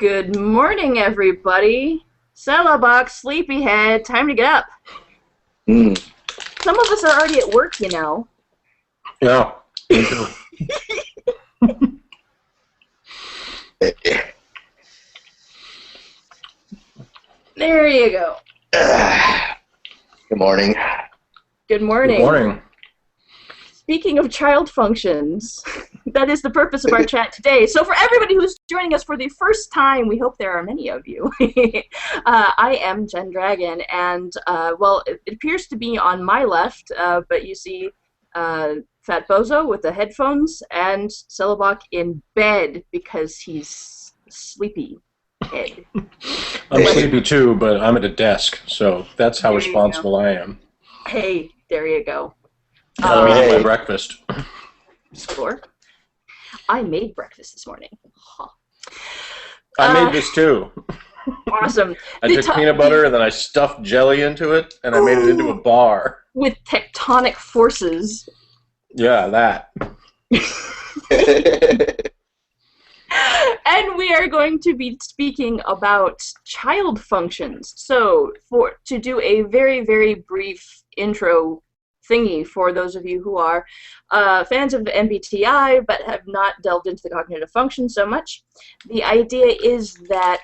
Good morning, everybody. Celebok, sleepyhead, time to get up. Some of us are already at work, you know. Yeah, me too. There you go. Good morning. Good morning. Good morning. Speaking of child functions, that is the purpose of our chat today. So for everybody who's joining us for the first time, we hope there are many of you. I am JenDragon, and, well, it appears to be on my left, but you see Fat Bozo with the headphones and Celebok in bed because he's sleepy head. I'm sleepy too, but I'm at a desk, so that's how There you responsible I am. Hey, there you go. I'm eating my breakfast. Score. I made breakfast this morning. Huh. I made this too. Awesome. I took peanut butter and then I stuffed jelly into it, and I made it into a bar. With tectonic forces. Yeah, that. And we are going to be speaking about child functions. So, to do a very, very brief intro thingy for those of you who are fans of MBTI but have not delved into the cognitive function so much, the idea is that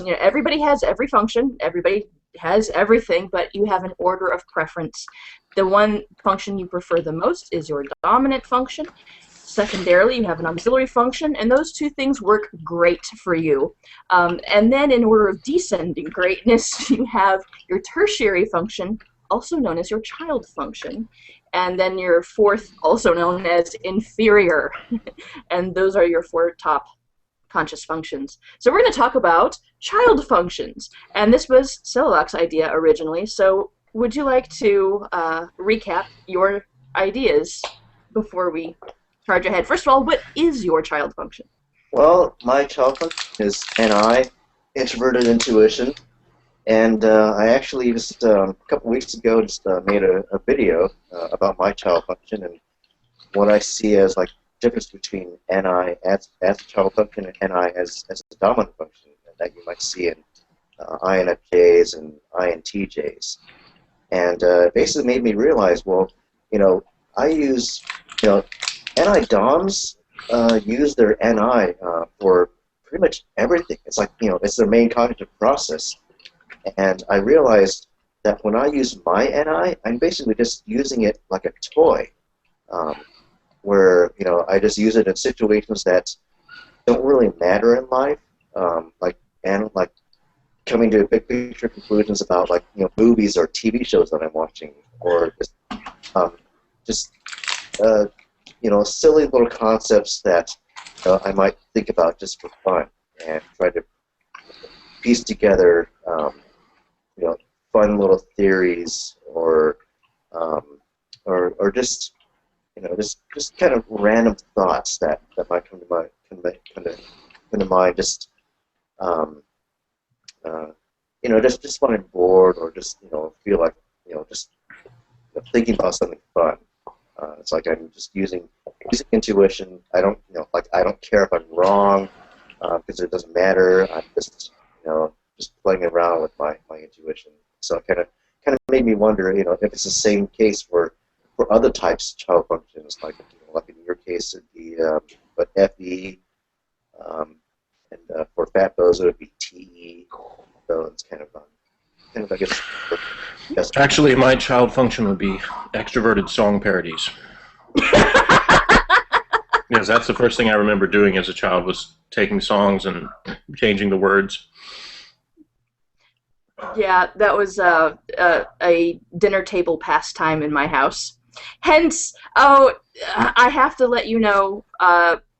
you know, everybody has every function, everybody has everything, but you have an order of preference. The one function you prefer the most is your dominant function. Secondarily, you have an auxiliary function, and those two things work great for you. And then in order of descending greatness, you have your tertiary function, also known as your child function, and then your fourth, also known as inferior. And those are your four top conscious functions. So we're going to talk about child functions, and this was Celebok's idea originally, so would you like to recap your ideas before we charge ahead? First of all, what is your child function? Well, my child function is NI, introverted intuition, and I actually just a couple weeks ago just made a video about my child function and what I see as like difference between NI as a child function and NI as a dominant function that you might see in INFJs and INTJs. And basically made me realize, well, you know, I use, you know, NI DOMs use their NI for pretty much everything. It's like, you know, it's their main cognitive process. And I realized that when I use my NI, I'm basically just using it like a toy, where, you know, I just use it in situations that don't really matter in life, like coming to big picture conclusions about, like, you know, movies or TV shows that I'm watching, or just you know, silly little concepts that I might think about just for fun and try to piece together, you know, fun little theories or just, you know, just kind of random thoughts that might come to mind, just you know, just when I'm bored or just, you know, feel like, you know, just, you know, thinking about something fun. It's like I'm just using intuition. I don't, you know, like, I don't care if I'm wrong because it doesn't matter. I'm just, you know, just playing around with my intuition. So it kind of made me wonder, you know, if it's the same case for other types of child functions, like, you know, like in your case it'd be but FE, and for Fat Bozo it'd be TE. So it's kind of I guess. Actually, my child function would be extroverted song parodies. Because that's the first thing I remember doing as a child, was taking songs and changing the words. Yeah, that was a dinner table pastime in my house. Hence, I have to let you know,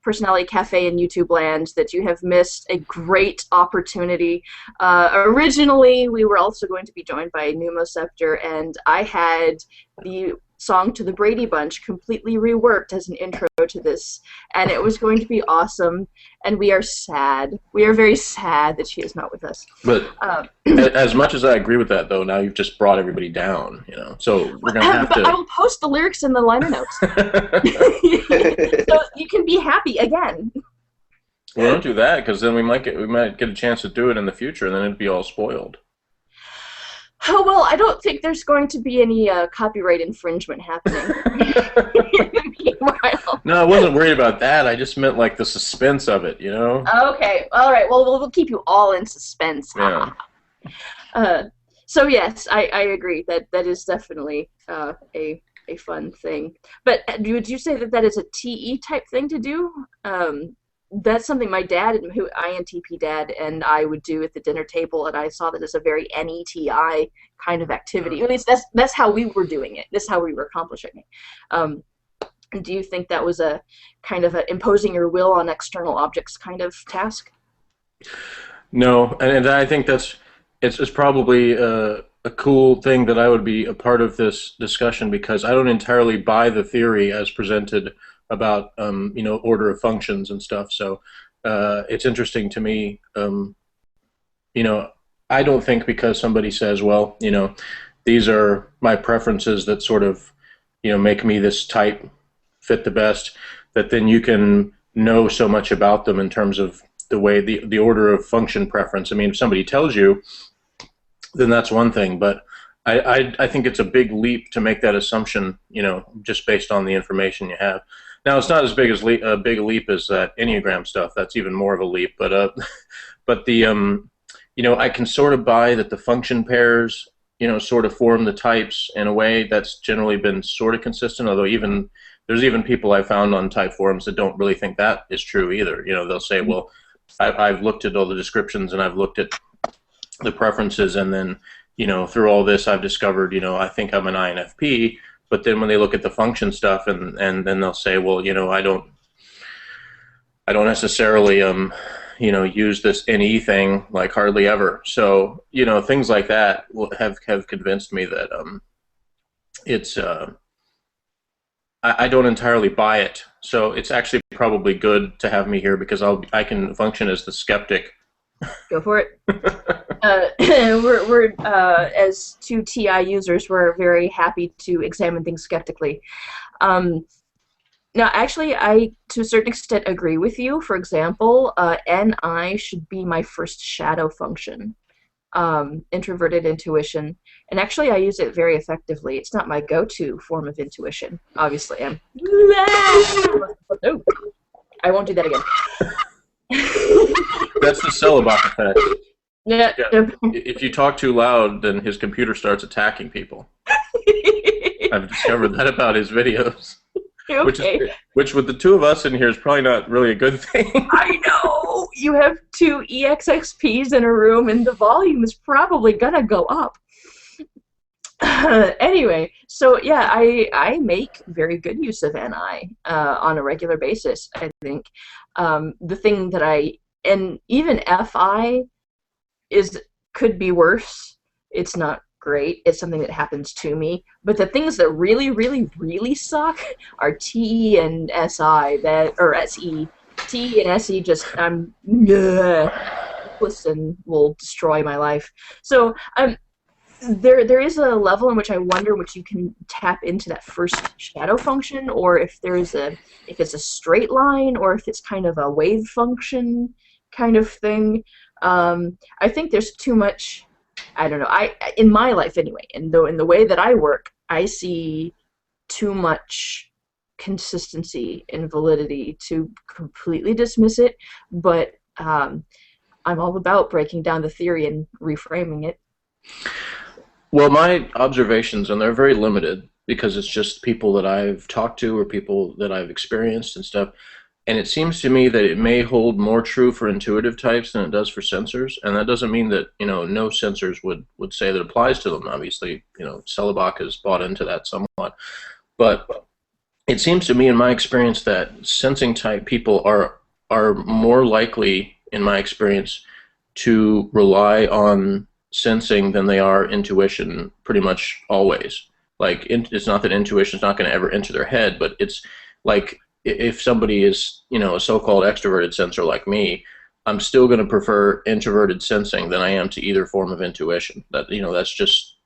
Personality Cafe and YouTube land, that you have missed a great opportunity. Originally, we were also going to be joined by Pneumoceptor, and I had the song to the Brady Bunch completely reworked as an intro to this, and it was going to be awesome, and we are sad. We are very sad that she is not with us. But as much as I agree with that, though, now you've just brought everybody down, you know, so we're going to have to... I will post the lyrics in the liner notes. So you can be happy again. Well, don't do that because then we might get a chance to do it in the future, and then it'd be all spoiled. Oh, well, I don't think there's going to be any copyright infringement happening. Meanwhile. No, I wasn't worried about that. I just meant like the suspense of it, you know? Okay, all right. Well, we'll keep you all in suspense. Yeah. So yes, I agree that is definitely a fun thing. But would you say that is a TE type thing to do? That's something my dad, who INTP dad, and I would do at the dinner table, and I saw that as a very NETI kind of activity. At least that's how we were doing it. That's how we were accomplishing it. Do you think that was a kind of imposing your will on external objects kind of task? No, and I think it's probably a cool thing that I would be a part of this discussion because I don't entirely buy the theory as presented about you know, order of functions and stuff. So it's interesting to me. You know, I don't think because somebody says, well, you know, these are my preferences that sort of, you know, make me this type fit the best, that then you can know so much about them in terms of the way the order of function preference. I mean, if somebody tells you, then that's one thing, but I think it's a big leap to make that assumption, you know, just based on the information you have. Now, it's not as big as a big leap as that Enneagram stuff. That's even more of a leap. But but the you know, I can sort of buy that the function pairs, you know, sort of form the types in a way that's generally been sort of consistent. Although there's even people I found on type forums that don't really think that is true either. You know, they'll say, well, I've looked at all the descriptions and I've looked at the preferences, and then, you know, through all this I've discovered, you know, I think I'm an INFP. But then when they look at the function stuff, and then they'll say, well, you know, I don't necessarily you know, use this NE thing like hardly ever. So, you know, things like that have convinced me that it's I don't entirely buy it. So it's actually probably good to have me here because I can function as the skeptic. Go for it. We're as two TI users, we're very happy to examine things skeptically. Now, actually, I, to a certain extent, agree with you. For example, NI should be my first shadow function, introverted intuition. And actually, I use it very effectively. It's not my go-to form of intuition. Obviously, oh, I won't do that again. That's the Celebok effect. Yeah. If you talk too loud, then his computer starts attacking people. I've discovered that about his videos. Okay. Which with the two of us in here is probably not really a good thing. I know! You have two EXXPs in a room and the volume is probably gonna go up. Anyway, so yeah, I make very good use of NI on a regular basis, I think. The thing that and even FI could be worse. It's not great. It's something that happens to me. But the things that really, really, really suck are TE and SI, or SE. TE and SE just listen, will destroy my life. So there is a level in which I wonder which you can tap into that first shadow function, or if it's a straight line, or if it's kind of a wave function kind of thing. I think there's too much. I don't know. In my life anyway, in the way that I work, I see too much consistency and validity to completely dismiss it. But I'm all about breaking down the theory and reframing it. Well, my observations, and they're very limited because it's just people that I've talked to or people that I've experienced and stuff. And it seems to me that it may hold more true for intuitive types than it does for sensors. And that doesn't mean that, you know, no sensors would say that applies to them. Obviously, you know, Celebok has bought into that somewhat. But it seems to me, in my experience, that sensing type people are more likely, in my experience, to rely on sensing than they are intuition pretty much always. Like, it's not that intuition is not going to ever enter their head, but it's like, if somebody is, you know, a so-called extroverted sensor like me, I'm still going to prefer introverted sensing than I am to either form of intuition. That, you know, that's just,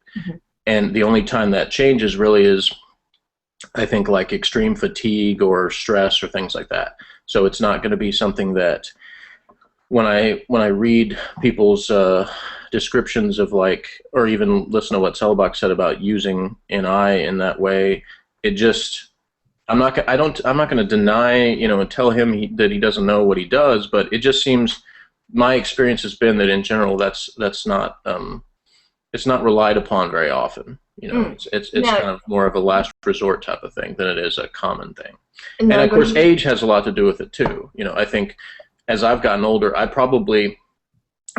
and the only time that changes really is, I think, like extreme fatigue or stress or things like that. So it's not going to be something that, when I read people's descriptions of like, or even listen to what Celebok said about using NI in that way, it just I'm not going to deny, and tell him that he doesn't know what he does, but it just seems my experience has been that in general that's not it's not relied upon very often. It's Now, kind of more of a last resort type of thing than it is a common thing. And now of course, going, age has a lot to do with it too. I think as I've gotten older,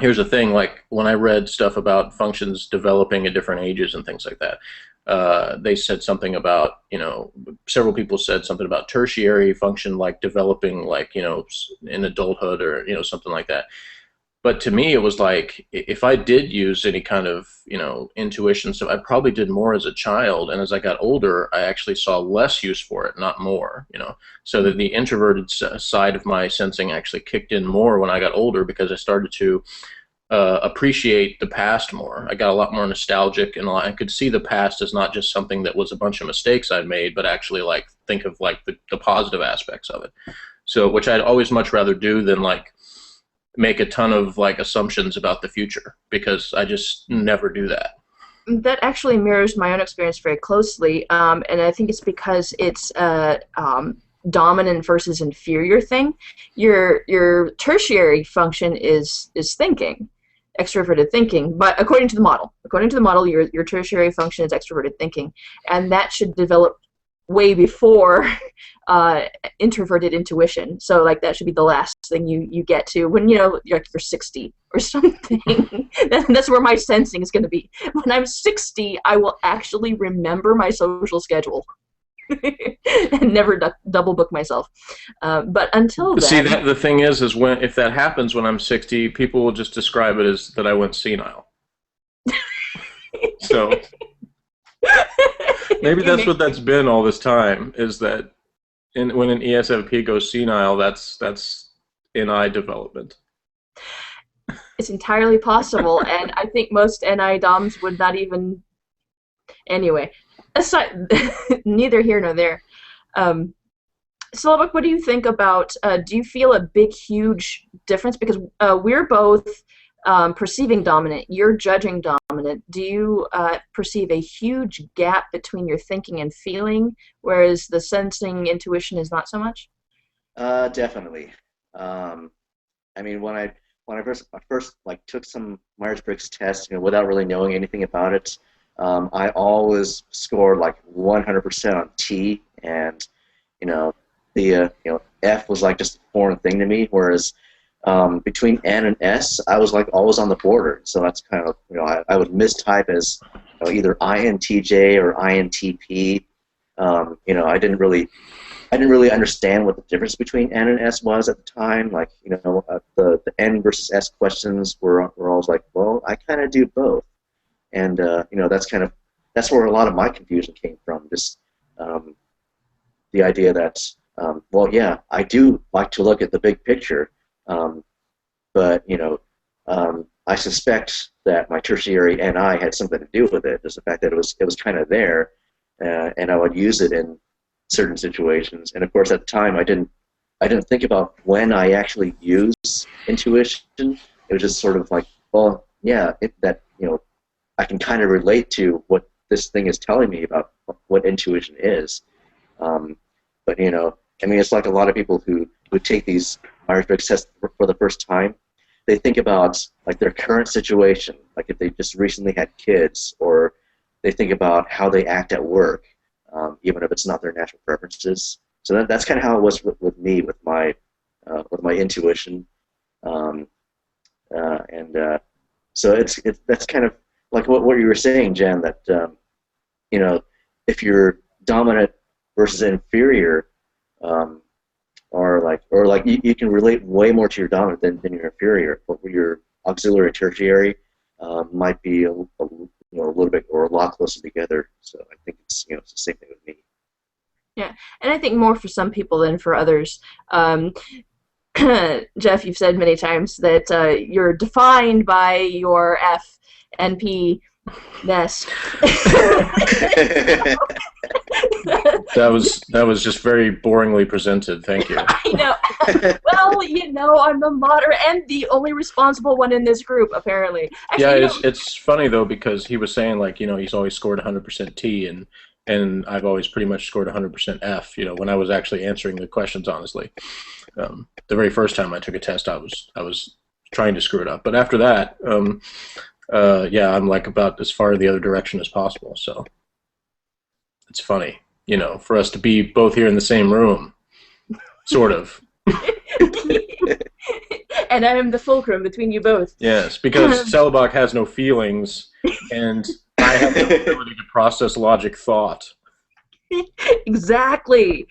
here's the thing, like when I read stuff about functions developing at different ages and things like that, they said something about, several people said something about tertiary function, like developing, like, in adulthood or, something like that. But to me, it was like, if I did use any kind of, intuition stuff, I probably did more as a child. And as I got older, I actually saw less use for it, not more, so that the introverted side of my sensing actually kicked in more when I got older, because I started to appreciate the past more. I got a lot more nostalgic, and I could see the past as not just something that was a bunch of mistakes I'd made, but actually like think of like the positive aspects of it. So, which I'd always much rather do than like make a ton of like assumptions about the future, because I just never do that. that actually mirrors my own experience very closely, and I think it's because it's dominant versus inferior thing. Your tertiary function is thinking, extroverted thinking, but according to the model, your tertiary function is extroverted thinking, and that should develop way before introverted intuition. So like that should be the last thing you get to when you're 60 or something. That's where my sensing is going to be. When I'm 60, I will actually remember my social schedule. And never double book myself. But until then, see, the thing is if that happens when I'm 60, people will just describe it as that I went senile. So maybe that's what that's been all this time, is that when an ESFP goes senile, that's NI development. It's entirely possible, and I think most NI DOMs would not even. Anyway, aside, neither here nor there. Celebok, what do you think about? Do you feel a big, huge difference? Because we're both perceiving dominant. You're judging dominant. Do you perceive a huge gap between your thinking and feeling, whereas the sensing intuition is not so much? Definitely. I mean, when I first like took some Myers-Briggs tests, without really knowing anything about it, I always scored like 100% on T, and the F was like just a foreign thing to me. Whereas between N and S, I was like always on the border. So that's kind of I would mistype as either INTJ or INTP. I didn't really understand what the difference between N and S was at the time. Like the N versus S questions were always like, well, I kind of do both. And that's where a lot of my confusion came from. Just the idea that well, yeah, I do like to look at the big picture, but I suspect that my tertiary NI had something to do with it. Just the fact that it was kind of there, and I would use it in certain situations. And of course, at the time, I didn't think about when I actually use intuition. It was just sort of like, well, yeah, I can kind of relate to what this thing is telling me about what intuition is. But I mean, it's like a lot of people who take these Myers-Briggs tests for the first time. They think about like their current situation, like if they just recently had kids, or they think about how they act at work, even if it's not their natural preferences. So that's kind of how it was with me, with my intuition, so that's kind of like what you were saying, Jen, that if you're dominant versus inferior, or like you can relate way more to your dominant than your inferior, but your auxiliary tertiary might be a little bit or a lot closer together. So I think it's the same thing with me. Yeah, and I think more for some people than for others. Jeff, you've said many times that you're defined by your F NP ness. That was just very boringly presented. Thank you. I know. Well, you know, I'm the moderator and the only responsible one in this group, apparently. Actually, Yeah, it's funny though because he was saying like, you know, he's always scored 100% T and I've always pretty much scored 100% F, you know, when I was actually answering the questions honestly. The very first time I took a test, I was trying to screw it up, but after that, yeah, I'm like about as far the other direction as possible. So it's funny, you know, for us to be both here in the same room, sort of. And I am the fulcrum between you both. Yes, because Celebok has no feelings, and I have the ability to process logic thought. Exactly.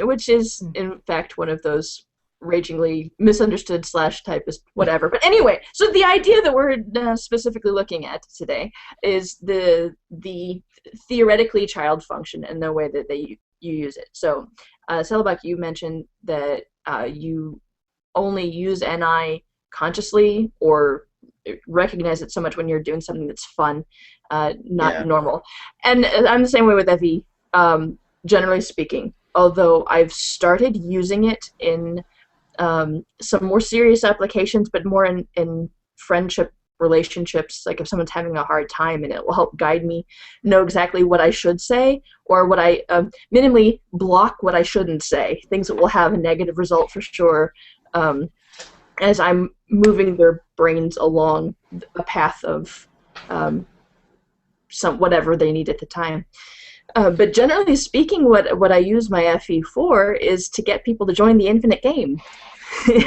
Which is, in fact, one of those ragingly misunderstood / typist whatever. But anyway, so the idea that we're specifically looking at today is the theoretically child function and the way that you use it. So, Celebok, you mentioned that you only use NI consciously or recognize it so much when you're doing something that's fun, not normal. And I'm the same way with FE, generally speaking, although I've started using it in some more serious applications, but more in friendship relationships, like if someone's having a hard time, and it will help guide me know exactly what I should say, or what I minimally block what I shouldn't say, things that will have a negative result for sure, as I'm moving their brains along a path of some whatever they need at the time. But generally speaking, what I use my FE for is to get people to join the infinite game,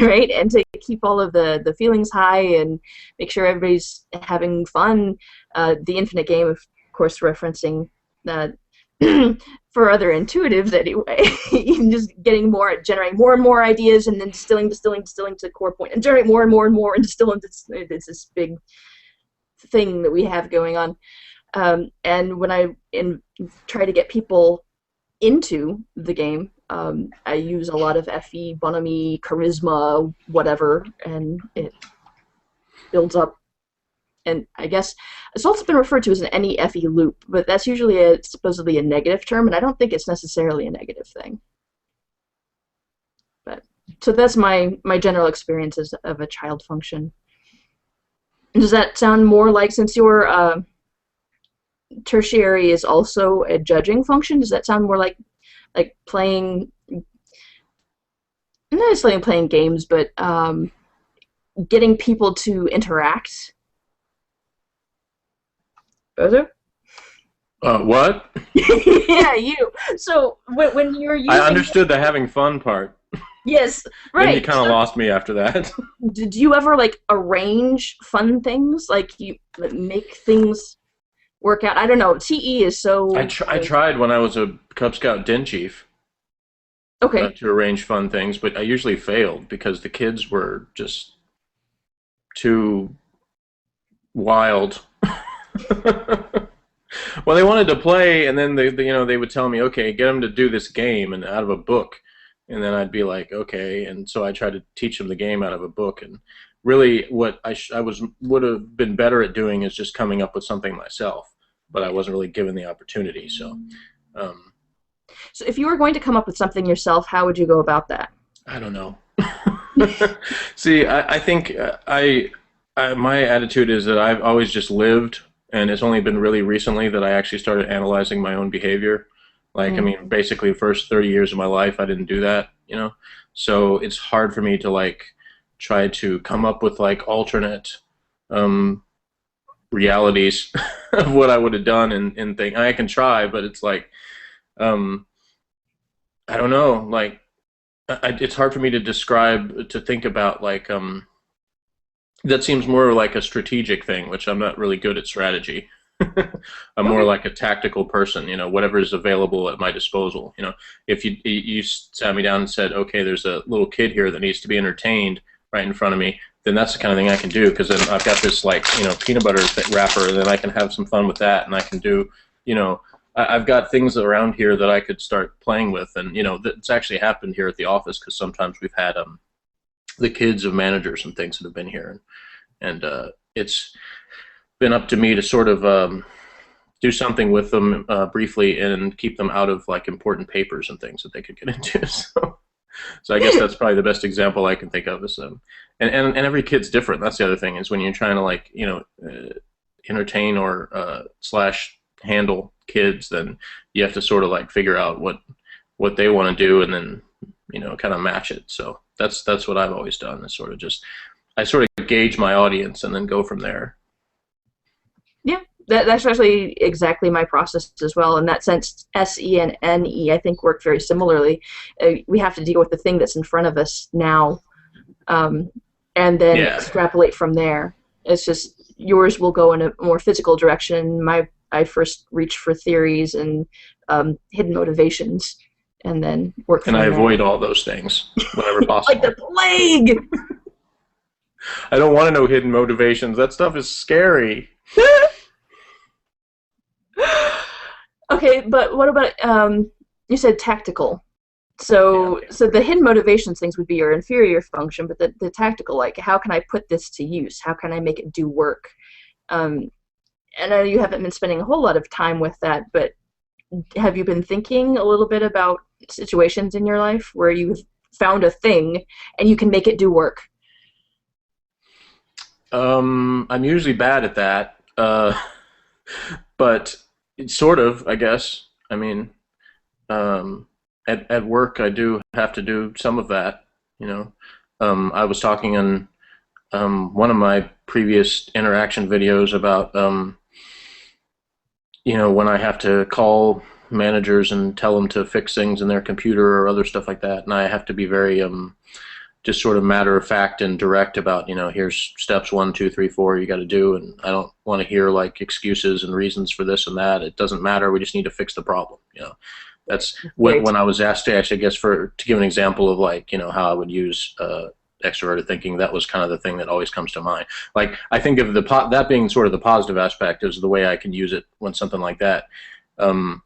right? And to keep all of the feelings high and make sure everybody's having fun. The infinite game, of course, referencing for other intuitives anyway, just getting more, generating more and more ideas, and then distilling to core point, and generate more and more and more, and distill into this big thing that we have going on. And when I try to get people into the game, I use a lot of FE, bonhomie, charisma, whatever, and it builds up. And I guess it's also been referred to as an NEFE loop, but that's usually supposedly a negative term, and I don't think it's necessarily a negative thing. But so that's my general experiences of a child function. Does that sound more like, since your tertiary is also a judging function, does that sound more like playing, not necessarily playing games, but getting people to interact? Bozo? What? Yeah, you. So when you're using, I understood the having fun part. Yes, right. Then you kind of lost me after that. Did you ever like arrange fun things? Like you make things work out? I don't know. TE is so. I tried when I was a Cub Scout Den Chief. Okay. To arrange fun things, but I usually failed because the kids were just too wild. Well, they wanted to play, and then they would tell me, okay, get them to do this game and out of a book, and then I'd be like, okay, and so I tried to teach them the game out of a book, and really what I would have been better at doing is just coming up with something myself, but I wasn't really given the opportunity. So so if you were going to come up with something yourself, how would you go about that? I don't know. See, I think my attitude is that I've always just lived, and it's only been really recently that I actually started analyzing my own behavior. Like, I mean, basically the first 30 years of my life, I didn't do that, you know? So it's hard for me to, like, try to come up with, like, alternate realities of what I would have done and think. I can try, but it's like, I don't know, like, it's hard for me to describe, to think about, like, that seems more like a strategic thing, which I'm not really good at strategy. I'm more like a tactical person, you know, whatever is available at my disposal. You know, if you sat me down and said, okay, there's a little kid here that needs to be entertained right in front of me, then that's the kind of thing I can do, because then I've got this, like, you know, peanut butter wrapper, and then I can have some fun with that, and I can do, you know, I've got things around here that I could start playing with, and, you know, it's actually happened here at the office, because sometimes we've had the kids of managers and things that have been here, and it's been up to me to sort of do something with them briefly and keep them out of like important papers and things that they could get into. So I guess that's probably the best example I can think of. Is and every kid's different. That's the other thing, is when you're trying to like entertain or slash handle kids, then you have to sort of like figure out what they want to do and then kind of match it. So that's what I've always done, is sort of just I sort of gauge my audience and then go from there. Yeah, that's actually exactly my process as well. In that sense, SE and NE, I think, work very similarly. We have to deal with the thing that's in front of us now, and then extrapolate from there. It's just yours will go in a more physical direction. I first reach for theories and hidden motivations, and then work from there. And I avoid all those things whenever possible. Like the plague! I don't want to know hidden motivations. That stuff is scary. Okay, but what about, you said tactical. So the hidden motivations things would be your inferior function, but the tactical, like, how can I put this to use? How can I make it do work? And I know you haven't been spending a whole lot of time with that, but have you been thinking a little bit about situations in your life where you've found a thing and you can make it do work? I'm usually bad at that, but it's sort of, I guess. I mean, at work, I do have to do some of that. I was talking in one of my previous interaction videos about when I have to call managers and tell them to fix things in their computer or other stuff like that, and I have to be very just sort of matter of fact and direct about, here's steps 1, 2, 3, 4 you got to do, and I don't want to hear like excuses and reasons for this and that. It doesn't matter. We just need to fix the problem. That's when I was asked to actually, I guess, to give an example of like, how I would use extroverted thinking. That was kind of the thing that always comes to mind. Like, I think of that being sort of the positive aspect is the way I can use it when something like that, to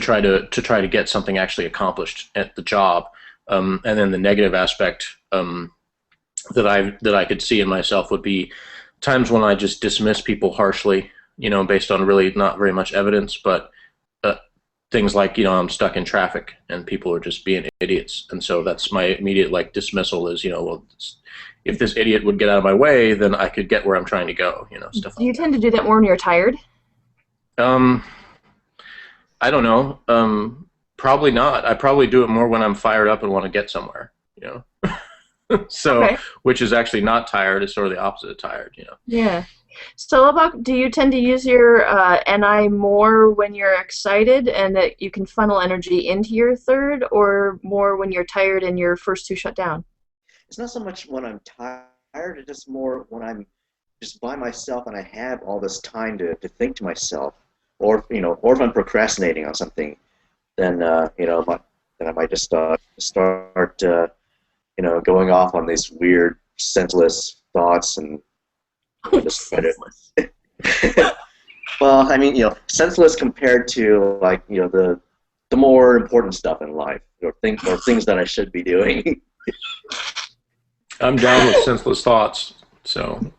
try to get something actually accomplished at the job. And then the negative aspect that I could see in myself would be times when I just dismiss people harshly, based on really not very much evidence, but things like, I'm stuck in traffic and people are just being idiots, and so that's my immediate like dismissal is, well, if this idiot would get out of my way, then I could get where I'm trying to go, stuff. Do you tend to do that more when you're tired? I don't know. Probably not. I probably do it more when I'm fired up and want to get somewhere, So, okay. Which is actually not tired. It's sort of the opposite of tired, Yeah. Celebok, do you tend to use your NI more when you're excited and that you can funnel energy into your third, or more when you're tired and your first two shut down? It's not so much when I'm tired. It's just more when I'm just by myself and I have all this time to think to myself, or or if I'm procrastinating on something. Then then I might just start going off on these weird, senseless thoughts and just try to. Well, I mean, senseless compared to like the more important stuff in life, or things that I should be doing. I'm down with senseless thoughts, so